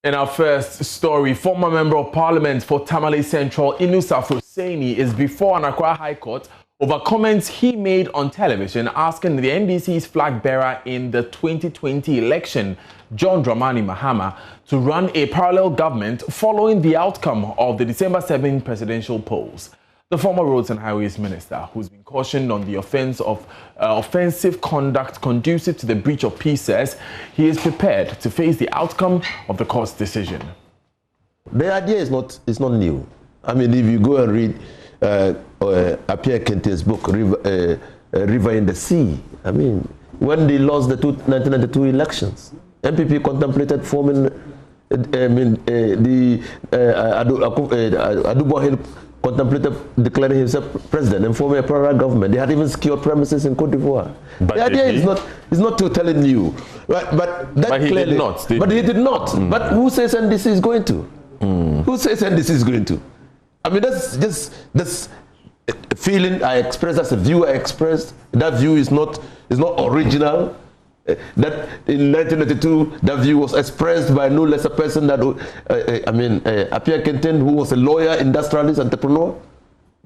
In our first story, former Member of Parliament for Tamale Central, Inusa Hussaini, is before an Accra High Court over comments he made on television asking the NDC's flag bearer in the 2020 election, John Dramani Mahama, to run a parallel government following the outcome of the December 7 presidential polls. The former Roads and Highways Minister, who's been cautioned on the offense of offensive conduct conducive to the breach of peace, says he is prepared to face the outcome of the court's decision. The idea is not new. I mean, if you go and read Appiah Kente's book, River in the Sea, I mean, when they lost the 1992 elections, MPP contemplated forming Adubo Hill contemplated declaring himself president and forming a parallel government. They had even secured premises in Cote d'Ivoire. The idea is not totally new, right? But he did not. But who says NDC is going to? Who says NDC is going to? I mean, that's just this feeling I expressed, as a view I expressed. That view is not original. That in 1992, that view was expressed by no less a person that, Appiah Kente, who was a lawyer, industrialist, entrepreneur,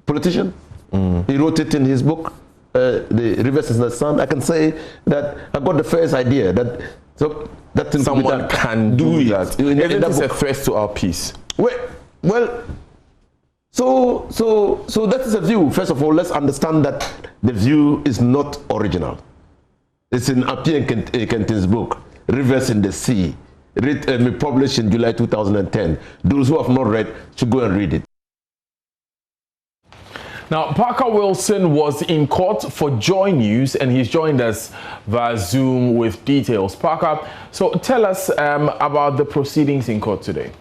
politician. He wrote it in his book, The Rivers in the Sun. I can say that I got the first idea that someone can do that. Isn't this a threat to our peace? Well, so that is a view. First of all, let's understand that the view is not original. It's in Appiah Kente's book, Rivers in the Sea, published in July 2010. Those who have not read should go and read it. Now, Parker Wilson was in court for Joy News, and he's joined us via Zoom with details. Parker, so tell us about the proceedings in court today.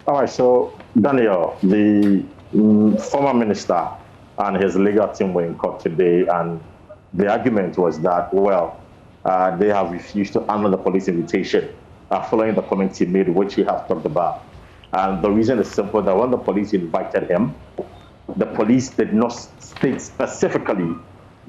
All right, so Daniel, the former minister and his legal team were in court today, and the argument was that, they have refused to honor the police invitation following the comments he made, which we have talked about. And the reason is simple, that when the police invited him, the police did not state specifically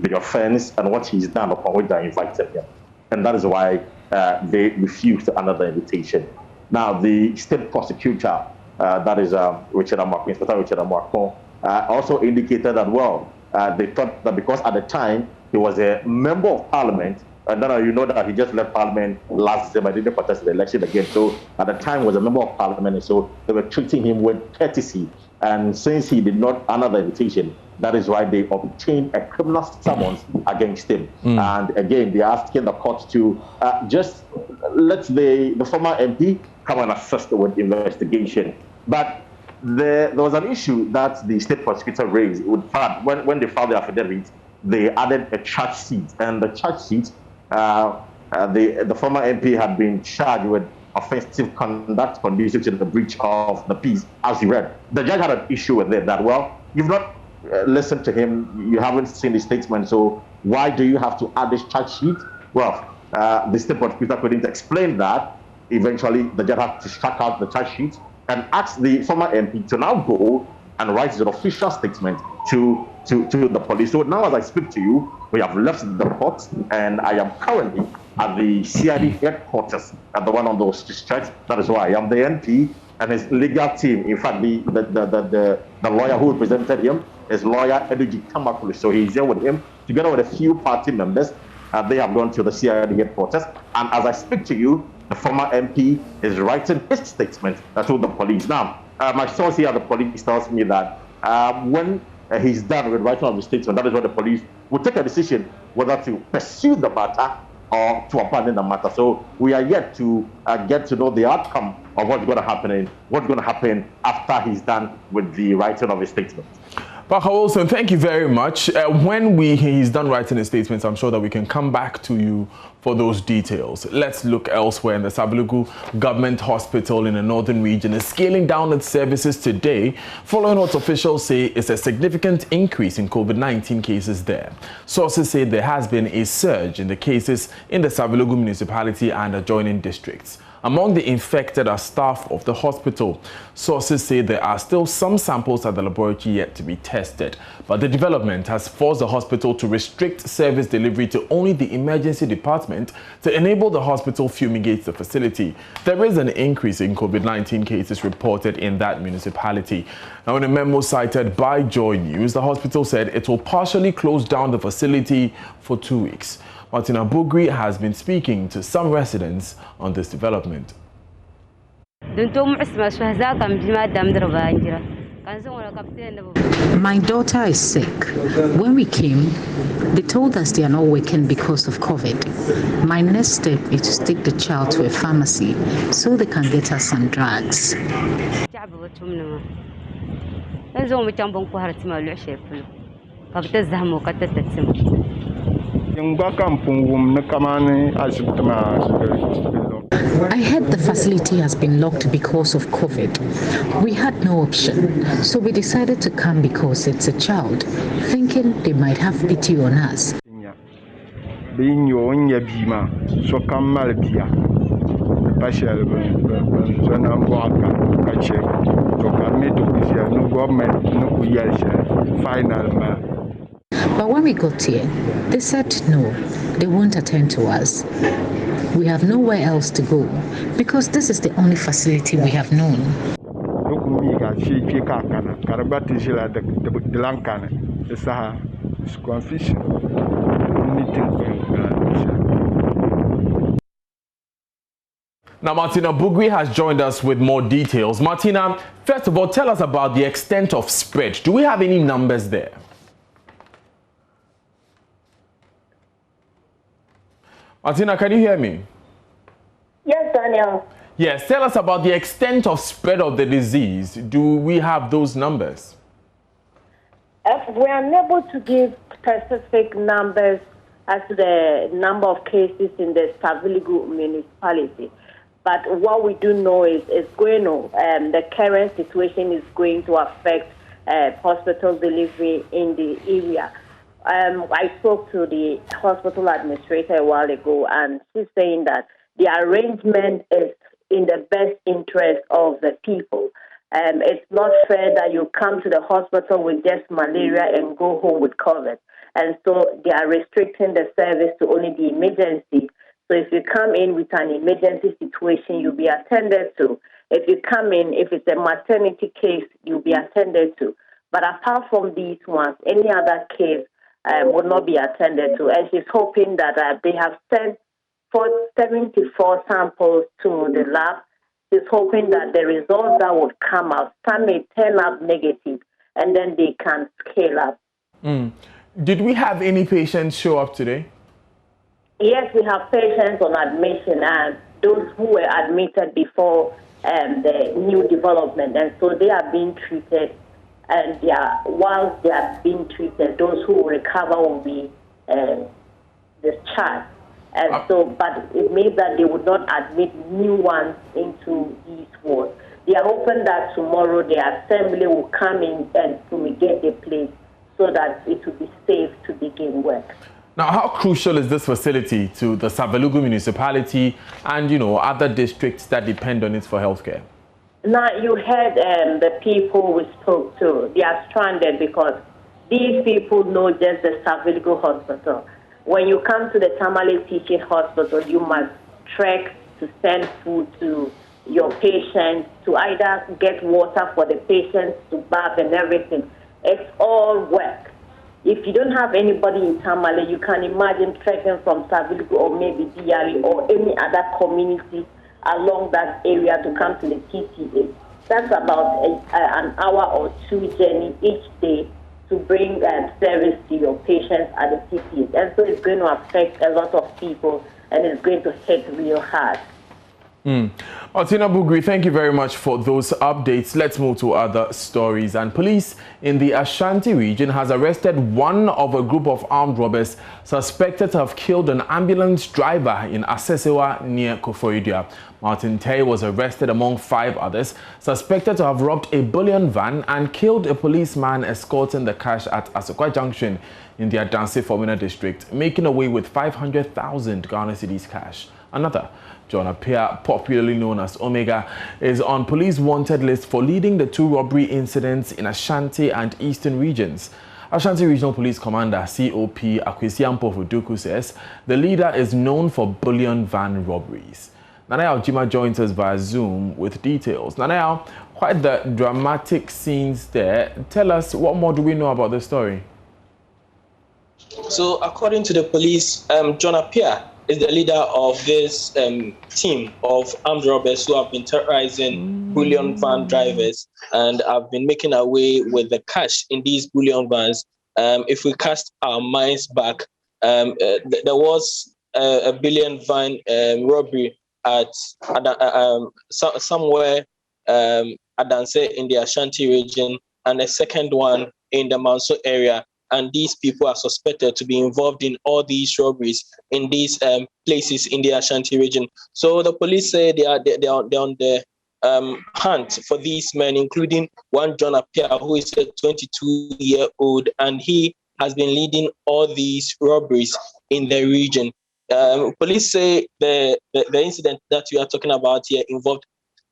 the offense and what he's done upon which they invited him. And that is why they refused to honor the invitation. Now, the state prosecutor, that is Inspector Richard Amarco, also indicated that, they thought that because at the time he was a member of parliament, and then you know that he just left parliament last December, didn't contest the election again. So at the time he was a member of parliament, and so they were treating him with courtesy. And since he did not honor the invitation, that is why they obtained a criminal summons against him. And again, they are asking the court to just let the former MP come and assist with investigation. But there was an issue that the state prosecutor raised. When they filed the affidavit, they added a charge sheet, and the charge sheet, the former MP had been charged with offensive conduct conducive to the breach of the peace, as he read. The judge had an issue with it, that, you've not listened to him, you haven't seen the statement, so why do you have to add this charge sheet? The state prosecutor couldn't explain that. Eventually, the judge had to strike out the charge sheet and ask the former MP to now go and write an official statement to the police. So now, as I speak to you, we have left the court, and I am currently at the CID headquarters at the one on those districts. That is why I am the NP and his legal team. In fact, the lawyer who represented him is lawyer Eduji Kamakulu. So he's here with him, together with a few party members. They have gone to the CID headquarters. And as I speak to you, the former MP is writing his statement to the police. Now, my source here at the police tells me that when he's done with writing of the statement, that is when the police will take a decision whether to pursue the matter or to abandon the matter. So we are yet to get to know the outcome of what's going to happen after he's done with the writing of his statement. Parker Wilson, thank you very much. When he's done writing his statements, I'm sure that we can come back to you for those details. Let's look elsewhere. In the Sabalugu Government Hospital in the northern region is scaling down its services today, following what officials say is a significant increase in COVID-19 cases there. Sources say there has been a surge in the cases in the Sabalugu municipality and adjoining districts. Among the infected are staff of the hospital. Sources say there are still some samples at the laboratory yet to be tested, but the development has forced the hospital to restrict service delivery to only the emergency department to enable the hospital fumigate the facility. There is an increase in COVID-19 cases reported in that municipality. Now, in a memo cited by Joy News, the hospital said it will partially close down the facility for 2 weeks. Martina Bugri has been speaking to some residents on this development. My daughter is sick. When we came, they told us they are not working because of COVID. My next step is to take the child to a pharmacy so they can get her some drugs. I heard the facility has been locked because of COVID. We had no option, so we decided to come because it's a child, thinking they might have pity on us. But when we got here, they said no, they won't attend to us. We have nowhere else to go because this is the only facility we have known. Now, Martina Bugri has joined us with more details. Martina, first of all, tell us about the extent of spread. Do we have any numbers there? Martina, can you hear me? Yes, Daniel. Yes, tell us about the extent of spread of the disease. Do we have those numbers? We are unable to give specific numbers as to the number of cases in the Saviligu municipality. But what we do know is going on. The current situation is going to affect hospital delivery in the area. I spoke to the hospital administrator a while ago, and she's saying that the arrangement is in the best interest of the people. It's not fair that you come to the hospital with just malaria and go home with COVID. And so they are restricting the service to only the emergency. So if you come in with an emergency situation, you'll be attended to. If you come in, if it's a maternity case, you'll be attended to. But apart from these ones, any other case would not be attended to. And she's hoping that they have sent 74 samples to the lab. She's hoping that the results that would come out, some may turn up negative, and then they can scale up. Did we have any patients show up today? Yes, we have patients on admission, and those who were admitted before the new development, and so they are being treated. And whilst they are being treated, those who will recover will be discharged. And so, but it means that they would not admit new ones into these wards. They are hoping that tomorrow the assembly will come in and fumigate the place so that it will be safe to begin work. Now, how crucial is this facility to the Saviligu municipality and, other districts that depend on it for healthcare? Now, you heard the people we spoke to. They are stranded because these people know just the Saviligu hospital. When you come to the Tamale Teaching Hospital, you must trek to send food to your patients, to either get water for the patients to bath and everything. It's all work. If you don't have anybody in Tamale, you can imagine trekking from Saviligu or maybe Diari or any other community along that area to come to the TTA. That's about an hour or two journey each day to bring service to your patients at the TTA. And so it's going to affect a lot of people, and it's going to hit real hard. Martina Bugri, thank you very much for those updates. Let's move to other stories. And police in the Ashanti region has arrested one of a group of armed robbers suspected to have killed an ambulance driver in Asesewa near Koforidua. Martin Tay was arrested among 5 others, suspected to have robbed a bullion van and killed a policeman escorting the cash at Asokwa Junction in the Adanse Formina district, making away with 500,000 Ghana cedis cash. Another, John Appiah, popularly known as Omega, is on police wanted list for leading the 2 robbery incidents in Ashanti and Eastern regions. Ashanti Regional Police Commander COP Akwesi Ampofu-Duku says the leader is known for bullion van robberies. Nanaya Ojima joins us via Zoom with details. Nanaya, quite the dramatic scenes there. Tell us, what more do we know about the story? So, according to the police, John Appiah is the leader of this team of armed robbers who have been terrorizing bullion van drivers and have been making away with the cash in these bullion vans. If we cast our minds back, there was a bullion van robbery at somewhere Adanse in the Ashanti region, and a second one in the Manso area. And these people are suspected to be involved in all these robberies in these places in the Ashanti region. So the police say they're on the hunt for these men, including one John Appiah, who is a 22-year-old, and he has been leading all these robberies in the region. Police say the incident that we are talking about here involved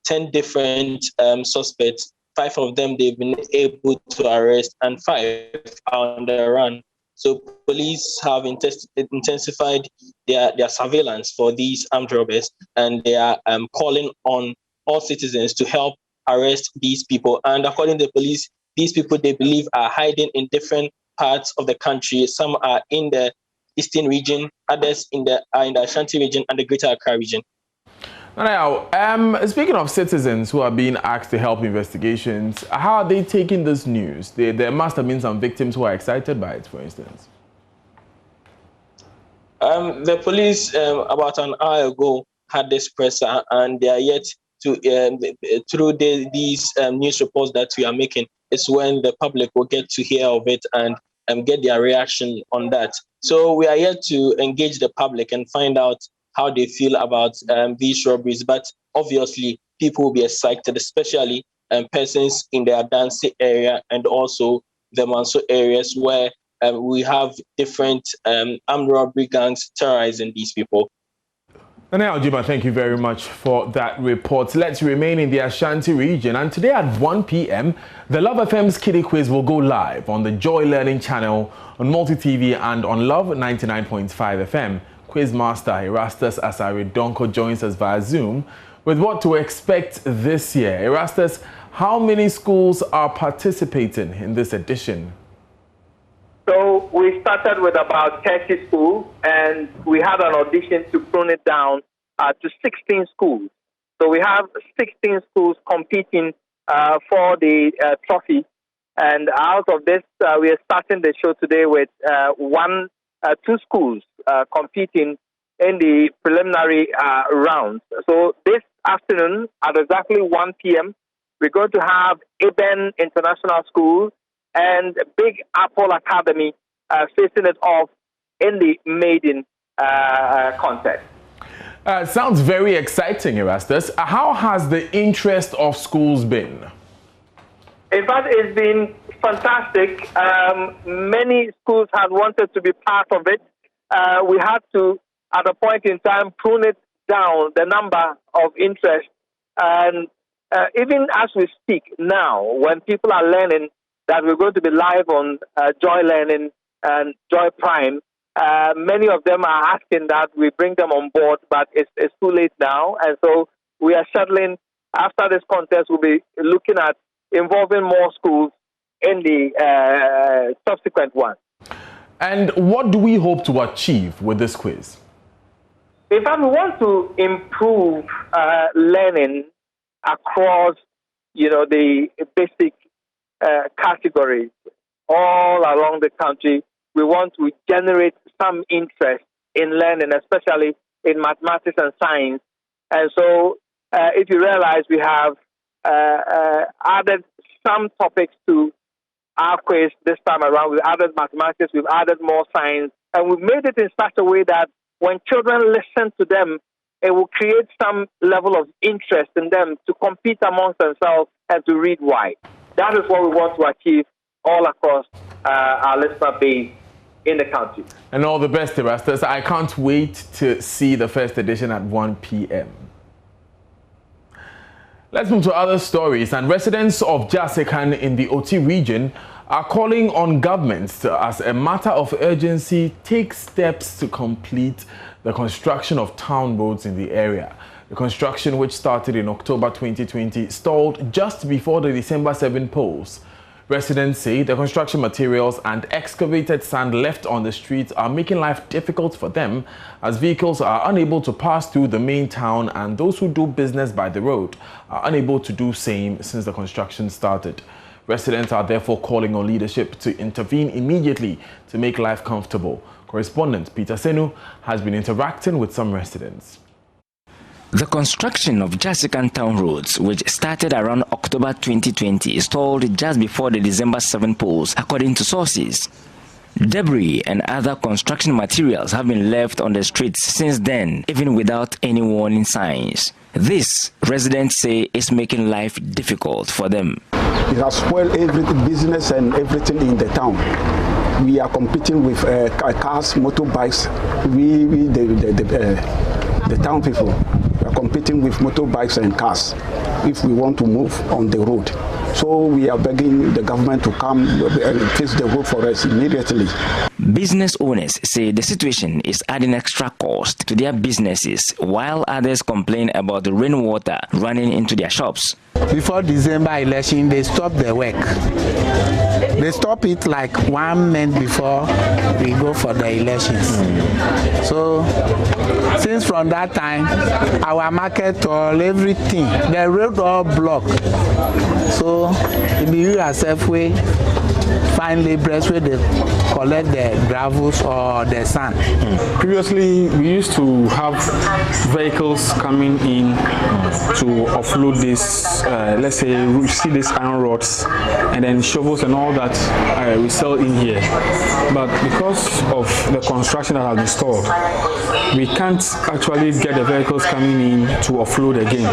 10 different suspects. 5 of them they've been able to arrest, and 5 are on the run. So police have intensified their surveillance for these armed robbers, and they are calling on all citizens to help arrest these people. And according to the police, these people they believe are hiding in different parts of the country. Some are in the Eastern region, others are in the Ashanti region and the Greater Accra region. Now, speaking of citizens who are being asked to help investigations, how are they taking this news? There must have been some victims who are excited by it, for instance. The police, about an hour ago, had this presser, and they are yet to, through these news reports that we are making, is when the public will get to hear of it and get their reaction on that. So we are yet to engage the public and find out how they feel about these robberies. But obviously, people will be excited, especially persons in the Adanse area and also the Manso areas where we have different armed robbery gangs terrorizing these people. Nanaya Ojima, thank you very much for that report. Let's remain in the Ashanti region. And today at 1 p.m., the Love FM's Kiddie Quiz will go live on the Joy Learning channel, on Multi-TV and on Love 99.5 FM. Quizmaster Erastus Asaridonko joins us via Zoom with what to expect this year. Erastus, how many schools are participating in this edition? So we started with about 30 schools, and we had an audition to prune it down to 16 schools. So we have 16 schools competing for the trophy. And out of this, we are starting the show today with 2 schools competing in the preliminary rounds. So this afternoon at exactly 1 p.m., we're going to have Eben International School and Big Apple Academy facing it off in the maiden contest. Sounds very exciting, Erastus. How has the interest of schools been? In fact, it's been fantastic. Many schools had wanted to be part of it. We had to, at a point in time, prune it down, the number of interest. And even as we speak now, when people are learning that we're going to be live on Joy Learning and Joy Prime, many of them are asking that we bring them on board, but it's too late now. And so we are shuttling. After this contest, we'll be looking at involving more schools in the subsequent one. And what do we hope to achieve with this quiz? In fact, we want to improve learning across, the basic categories all along the country. We want to generate some interest in learning, especially in mathematics and science. And so, if you realize, we have added some topics to our quiz this time around. We've added mathematics, we've added more science, and we've made it in such a way that when children listen to them, it will create some level of interest in them to compete amongst themselves and to read wide. That is what we want to achieve all across our listener base in the country. And all the best, Erastus. I can't wait to see the first edition at 1 p.m. Let's move to other stories. And residents of Jasikan in the Oti region are calling on governments to, as a matter of urgency, take steps to complete the construction of town roads in the area. The construction, which started in October 2020, stalled just before the December 7 polls. Residents say the construction materials and excavated sand left on the streets are making life difficult for them, as vehicles are unable to pass through the main town, and those who do business by the road are unable to do same since the construction started. Residents are therefore calling on leadership to intervene immediately to make life comfortable. Correspondent Peter Senu has been interacting with some residents. The construction of Jasikan town roads, which started around October 2020, stalled just before the December 7 polls, according to sources. Debris and other construction materials have been left on the streets since then, even without any warning signs. This, residents say, is making life difficult for them. It has spoiled everything, business and everything in the town. We are competing with cars, motorbikes. The town people are competing with motorbikes and cars if we want to move on the road. So we are begging the government to come and fix the road for us immediately. Business owners say the situation is adding extra cost to their businesses, while others complain about the rainwater running into their shops. Before December election, they stopped the work. They stop it like 1 month before we go for the elections. So since from that time, our market all everything, the road all blocked. So we ourselves we find laborers where they collect the gravels or the sand. Previously, we used to have vehicles coming in to offload this, let's say we see these iron rods and then shovels and all that we sell in here. But because of the construction that has been stalled, we can't actually get the vehicles coming in to offload again.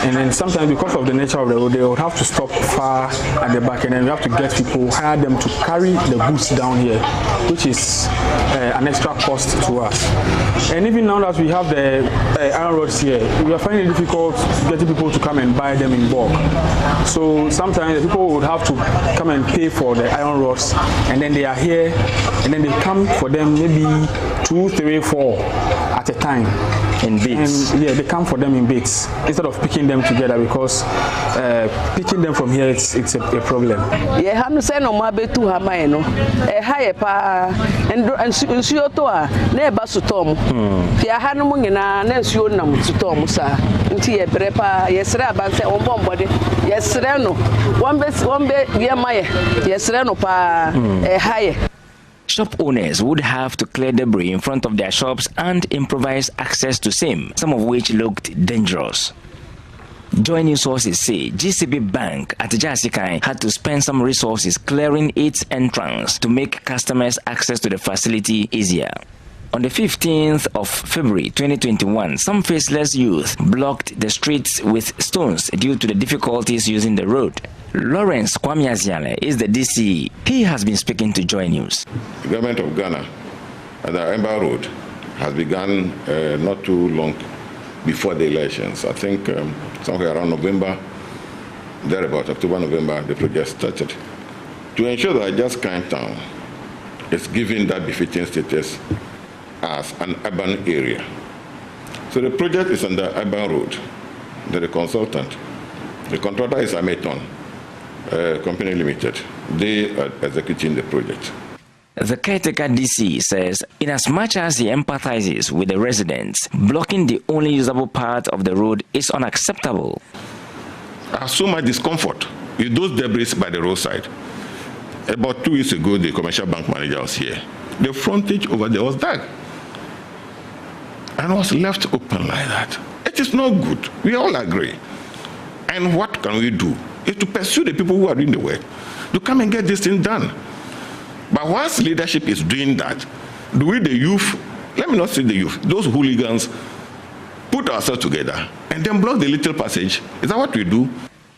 And then sometimes because of the nature of the road, they would have to stop far at the back, and then we have to get people, hire them to carry the goods down here, which is an extra cost to us. And even now that we have the iron rods here, we are finding it difficult getting people to come and buy them in bulk. So sometimes the people would have to come and pay for the iron rods, and then they are here, and then they come for them maybe 2, 3, 4 at a time. In bits? And yeah, they come for them in bits instead of picking them together, because picking them from here, it's a problem. Yeah, I'm saying no more be too high, no. Higher pa and so to a never so tom. Tia Hanuming and Nancy Nam to Tom, sir. Until a prepa, yes, Rabban say on bombody. Yes, Reno. One bit, yeah, my yes, Reno pa higher. Shop owners would have to clear debris in front of their shops and improvise access to same, some of which looked dangerous. Joining sources say GCB Bank at Jasikan had to spend some resources clearing its entrance to make customers access to the facility easier. On the 15th of February 2021, some faceless youth blocked the streets with stones due to the difficulties using the road. Lawrence Kwame is the DC. He has been speaking to Joy News. The government of Ghana at the Ember Road has begun not too long before the elections. I think somewhere around November, thereabout, October, November, the project started. To ensure that Jasikan town is given that befitting status as an urban area. So the project is on the Urban Road. The consultant, the contractor is Ameton Company Limited. They are executing the project. The caretaker DC says, inasmuch as he empathizes with the residents, blocking the only usable part of the road is unacceptable. I have so much discomfort with those debris by the roadside. About 2 weeks ago, the commercial bank manager was here. The frontage over there was dug and was left open like that. It is not good. We all agree. And what can we do? Is to pursue the people who are doing the work to come and get this thing done. But once leadership is doing that, do we, the youth, let me not say the youth, those hooligans, put ourselves together and then block the little passage? Is that what we do?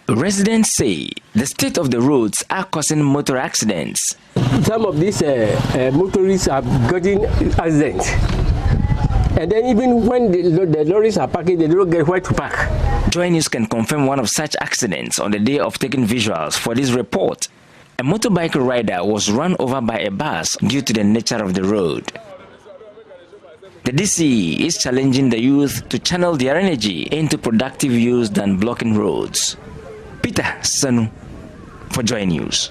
Residents say the state of the roads are causing motor accidents. some of these motorists are getting accidents. And then even when the lorries are parking, they don't get where to park. Joy News can confirm one of such accidents on the day of taking visuals for this report. A motorbike rider was run over by a bus due to the nature of the road. The DC is challenging the youth to channel their energy into productive use than blocking roads. Peter Sanu for Joy News.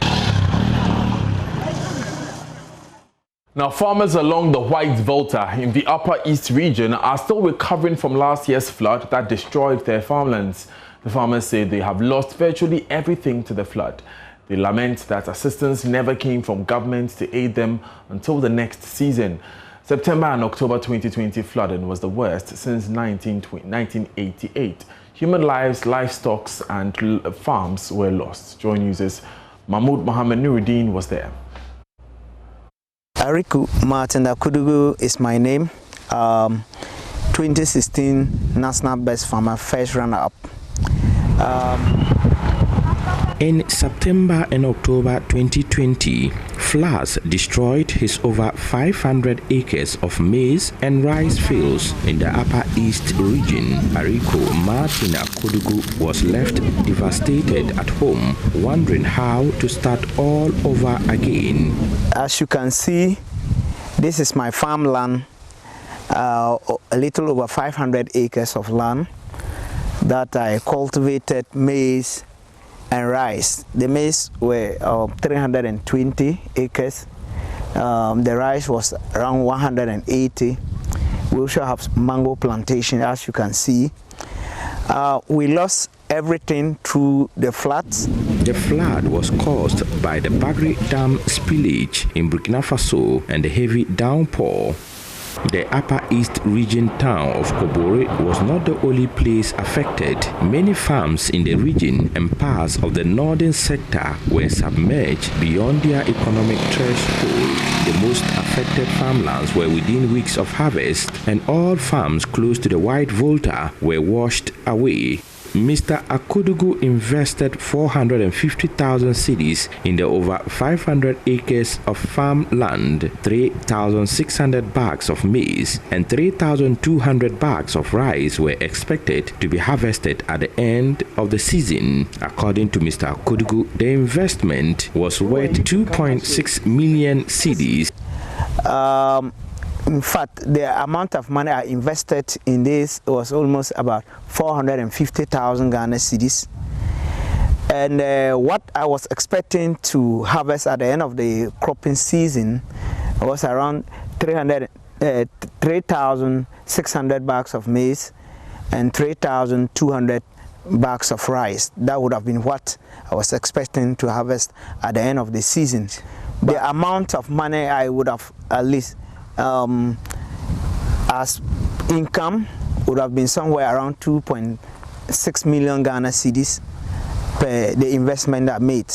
Now, farmers along the White Volta in the Upper East region are still recovering from last year's flood that destroyed their farmlands. The farmers say they have lost virtually everything to the flood. They lament that assistance never came from government to aid them until the next season. September and October 2020 flooding was the worst since 1988. Human lives, livestock and farms were lost. Joy News' Mahmoud Mohammed Nuruddin was there. Ariku Martin Akudugu is my name. 2016 National Best Farmer, first runner-up. In September and October 2020, floods destroyed his over 500 acres of maize and rice fields in the Upper East region. Ariku Martin Akudugu was left devastated at home, wondering how to start all over again. As you can see, this is my farmland, a little over 500 acres of land that I cultivated maize and rice. The maize were 320 acres. The rice was around 180. We also have mango plantation, as you can see. We lost everything through the floods. The flood was caused by the Bagri Dam spillage in Burkina Faso and the heavy downpour. The Upper East region town of Kobore was not the only place affected. Many farms in the region and parts of the northern sector were submerged beyond their economic threshold. The most affected farmlands were within weeks of harvest, and all farms close to the White Volta were washed away. Mr. Akudugu invested 450,000 cedis in the over 500 acres of farmland, 3,600 bags of maize and 3,200 bags of rice were expected to be harvested at the end of the season. According to Mr. Akudugu, the investment was worth 2.6 million cedis. In fact, the amount of money I invested in this was almost about 450,000 Ghana cedis. And what I was expecting to harvest at the end of the cropping season was around 3,600 bags of maize and 3,200 bags of rice. That would have been what I was expecting to harvest at the end of the season. The amount of money I would have at least as income would have been somewhere around 2.6 million Ghana cedis per the investment I made.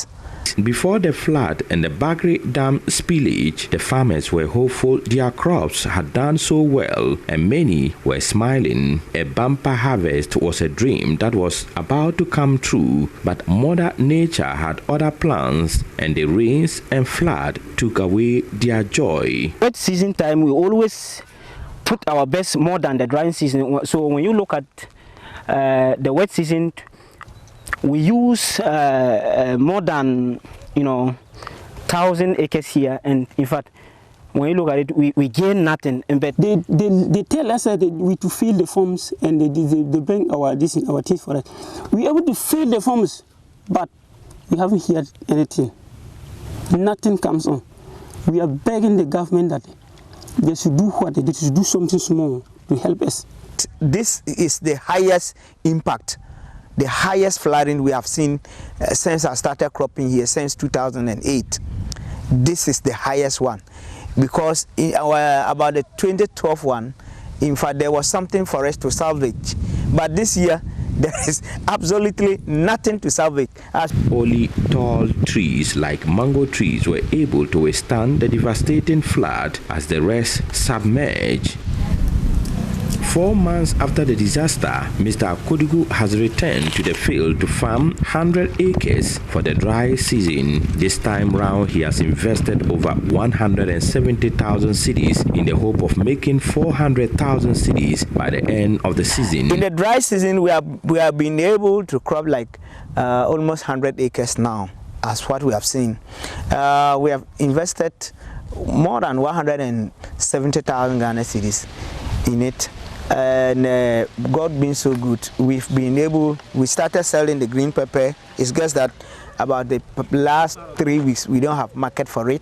Before the flood and the Bagri Dam spillage, the farmers were hopeful their crops had done so well, and many were smiling. A bumper harvest was a dream that was about to come true, but Mother Nature had other plans, and the rains and flood took away their joy. Wet season time, we always put our best more than the dry season. So when you look at the wet season, we use more than 1,000 acres here, and in fact, when you look at it, we gain nothing. But they tell us that we to fill the forms, and they bring our things for us. We are able to fill the forms, but we haven't heard anything. Nothing comes on. We are begging the government that they should do what they should do something small to help us. This is the highest impact, the highest flooding we have seen since I started cropping here, since 2008. This is the highest one, because in about the 2012 one, in fact, there was something for us to salvage, but this year there is absolutely nothing to salvage. Only tall trees like mango trees were able to withstand the devastating flood as the rest submerged. 4 months after the disaster, Mr. Akodigu has returned to the field to farm 100 acres for the dry season. This time round, he has invested over 170,000 cedis in the hope of making 400,000 cedis by the end of the season. In the dry season, we have been able to crop like almost 100 acres now, as what we have seen. We have invested more than 170,000 Ghana cedis in it, and God being so good, we started selling the green pepper. It's just that about the last 3 weeks we don't have market for it.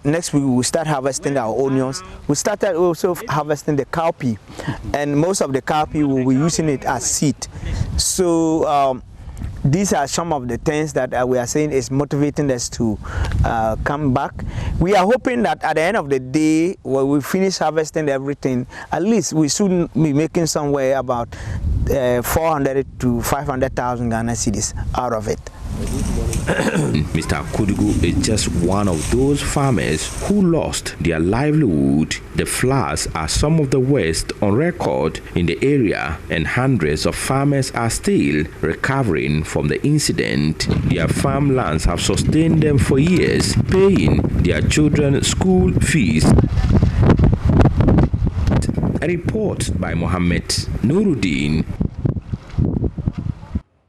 Next week we will start harvesting our onions. We started also harvesting the cowpea, and most of the cowpea we will be using it as seed. So these are some of the things that we are saying is motivating us to come back. We are hoping that at the end of the day, when we finish harvesting everything, at least we should be making somewhere about 400 to 500,000 Ghana cedis out of it. Mr. Akodigu is just one of those farmers who lost their livelihood. The floods are some of the worst on record in the area, and hundreds of farmers are still recovering from the incident. Their farmlands have sustained them for years, paying their children's school fees. A report by Mohammed Nuruddin.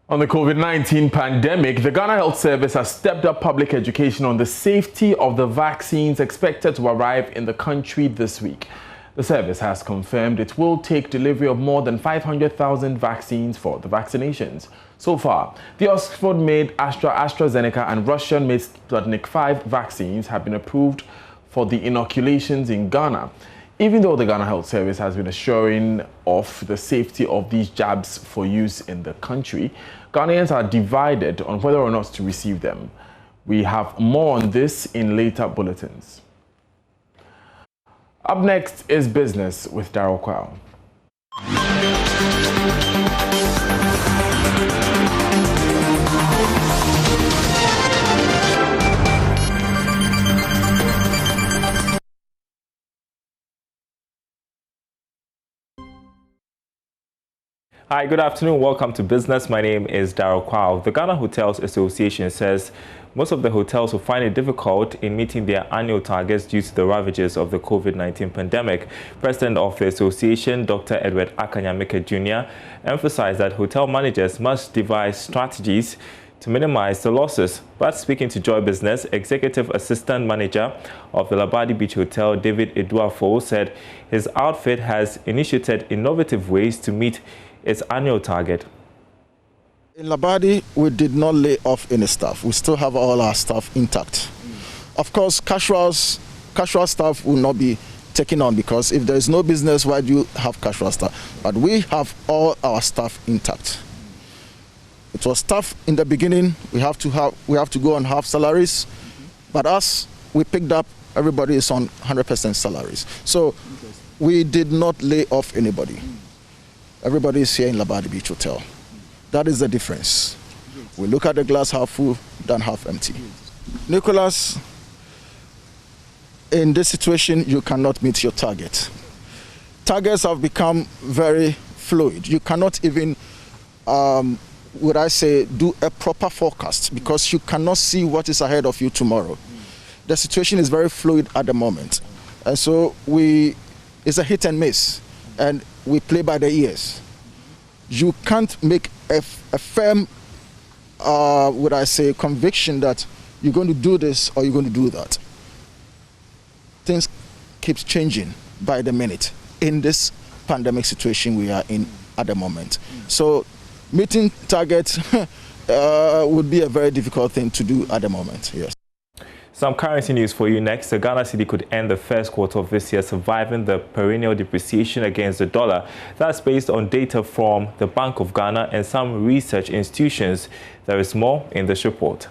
On the COVID-19 pandemic, the Ghana Health Service has stepped up public education on the safety of the vaccines expected to arrive in the country this week. The service has confirmed it will take delivery of more than 500,000 vaccines for the vaccinations. So far, the Oxford-made AstraZeneca and Russian-made Sputnik V vaccines have been approved for the inoculations in Ghana. Even though the Ghana Health Service has been assuring of the safety of these jabs for use in the country, Ghanaians are divided on whether or not to receive them. We have more on this in later bulletins. Up next is Business with Darryl Kwao. Hi, good afternoon. Welcome to Business. My name is Darryl Kwao. The Ghana Hotels Association says most of the hotels will find it difficult in meeting their annual targets due to the ravages of the COVID-19 pandemic. President of the association, Dr. Edward Akanyamike Jr., emphasized that hotel managers must devise strategies to minimize the losses. But speaking to Joy Business, Executive Assistant Manager of the Labadi Beach Hotel, David Eduafo, said his outfit has initiated innovative ways to meet its annual target. In Labadi, we did not lay off any staff. We still have all our staff intact. Of course, casual staff will not be taken on, because if there is no business, why do you have casual staff? But we have all our staff intact. It was tough in the beginning. We have to go on half salaries, but us, we picked up. Everybody is on 100% salaries. So we did not lay off anybody. Everybody is here in Labadi Beach Hotel. That is the difference. We look at the glass half full than half empty. Nicholas, in this situation, you cannot meet your target. Targets have become very fluid. You cannot even, would I say, do a proper forecast, because you cannot see what is ahead of you tomorrow. The situation is very fluid at the moment. And so it's a hit and miss. And we play by the ears. You can't make a firm, would I say, conviction that you're going to do this or you're going to do that. Things keep changing by the minute in this pandemic situation we are in at the moment. So meeting targets would be a very difficult thing to do at the moment, yes. Some currency news for you next. The Ghana cedi could end the first quarter of this year surviving the perennial depreciation against the dollar. That's based on data from the Bank of Ghana and some research institutions. There is more in this report.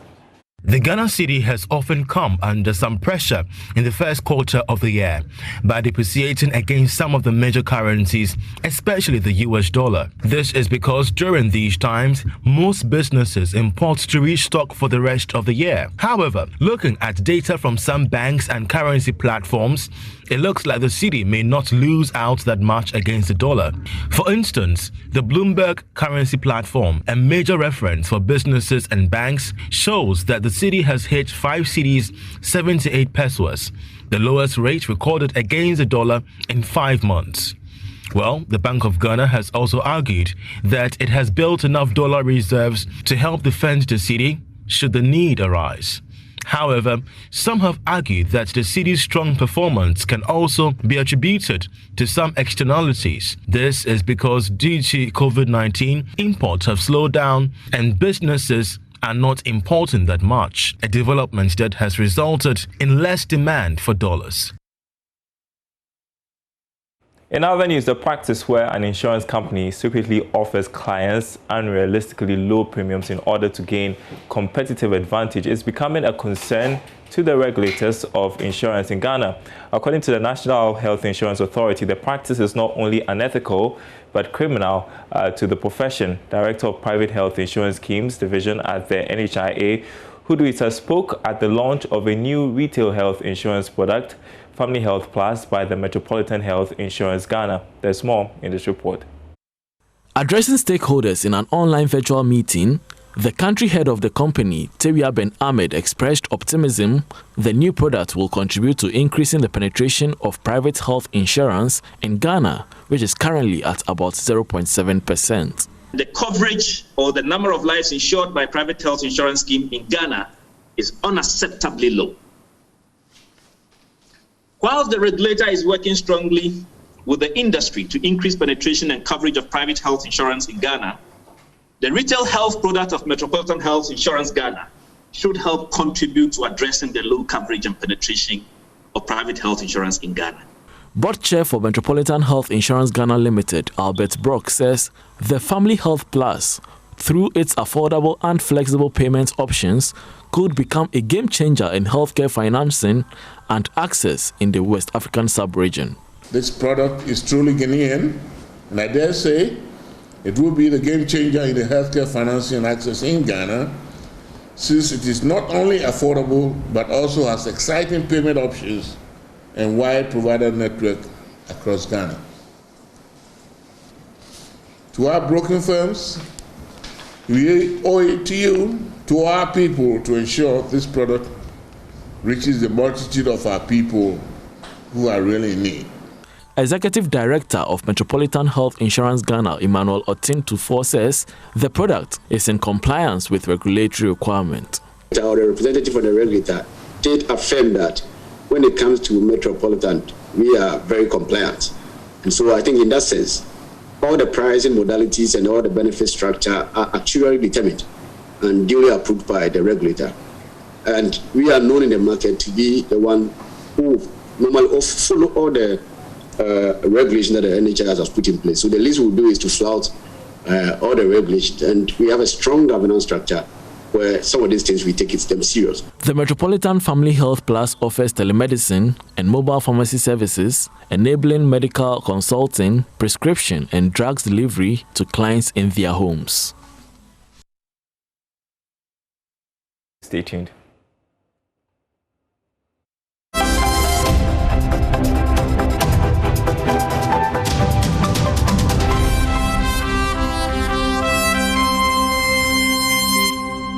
The Ghana cedi has often come under some pressure in the first quarter of the year by depreciating against some of the major currencies, especially the US dollar. This is because during these times, most businesses import to restock for the rest of the year. However, looking at data from some banks and currency platforms, it looks like the cedi may not lose out that much against the dollar. For instance, the Bloomberg currency platform, a major reference for businesses and banks, shows that the cedi has hit 5 cedis 78 pesos, the lowest rate recorded against the dollar in 5 months. Well, the Bank of Ghana has also argued that it has built enough dollar reserves to help defend the cedi should the need arise. However, some have argued that the cedi's strong performance can also be attributed to some externalities. This is because due to COVID-19, imports have slowed down and businesses are not importing that much, a development that has resulted in less demand for dollars. In other news, the practice where an insurance company secretly offers clients unrealistically low premiums in order to gain competitive advantage is becoming a concern to the regulators of insurance in Ghana. According to the National Health Insurance Authority, the practice is not only unethical but criminal to the profession. Director of Private Health Insurance Schemes Division at the NHIA, Huduita, spoke at the launch of a new retail health insurance product, Family Health Plus, by the Metropolitan Health Insurance Ghana. There's more in this report. Addressing stakeholders in an online virtual meeting, the country head of the company, Teria Ben Ahmed, expressed optimism the new product will contribute to increasing the penetration of private health insurance in Ghana, which is currently at about 0.7%. The coverage or the number of lives insured by private health insurance scheme in Ghana is unacceptably low. Whilst the regulator is working strongly with the industry to increase penetration and coverage of private health insurance in Ghana, the retail health product of Metropolitan Health Insurance Ghana should help contribute to addressing the low coverage and penetration of private health insurance in Ghana. Board Chair for Metropolitan Health Insurance Ghana Limited, Albert Brock, says the Family Health Plus, through its affordable and flexible payment options, could become a game changer in healthcare financing and access in the West African sub-region. This product is truly Ghanaian, and I dare say it will be the game changer in the healthcare financing and access in Ghana, since it is not only affordable but also has exciting payment options and wide provider network across Ghana. To our broking firms, we owe it to you, to our people, to ensure this product reaches the multitude of our people who are really in need. Executive Director of Metropolitan Health Insurance Ghana, Emmanuel Otin-Tufo, says the product is in compliance with regulatory requirements. Our representative of the regulator did affirm that when it comes to Metropolitan, we are very compliant. And so I think in that sense, all the pricing modalities and all the benefit structure are actually determined and duly approved by the regulator. And we are known in the market to be the one who normally follow all the regulation that the NHS has put in place. So the least we'll do is to flout all the regulations, and we have a strong governance structure where some of these things we take them serious. The Metropolitan Family Health Plus offers telemedicine and mobile pharmacy services, enabling medical consulting, prescription and drugs delivery to clients in their homes. Stay tuned.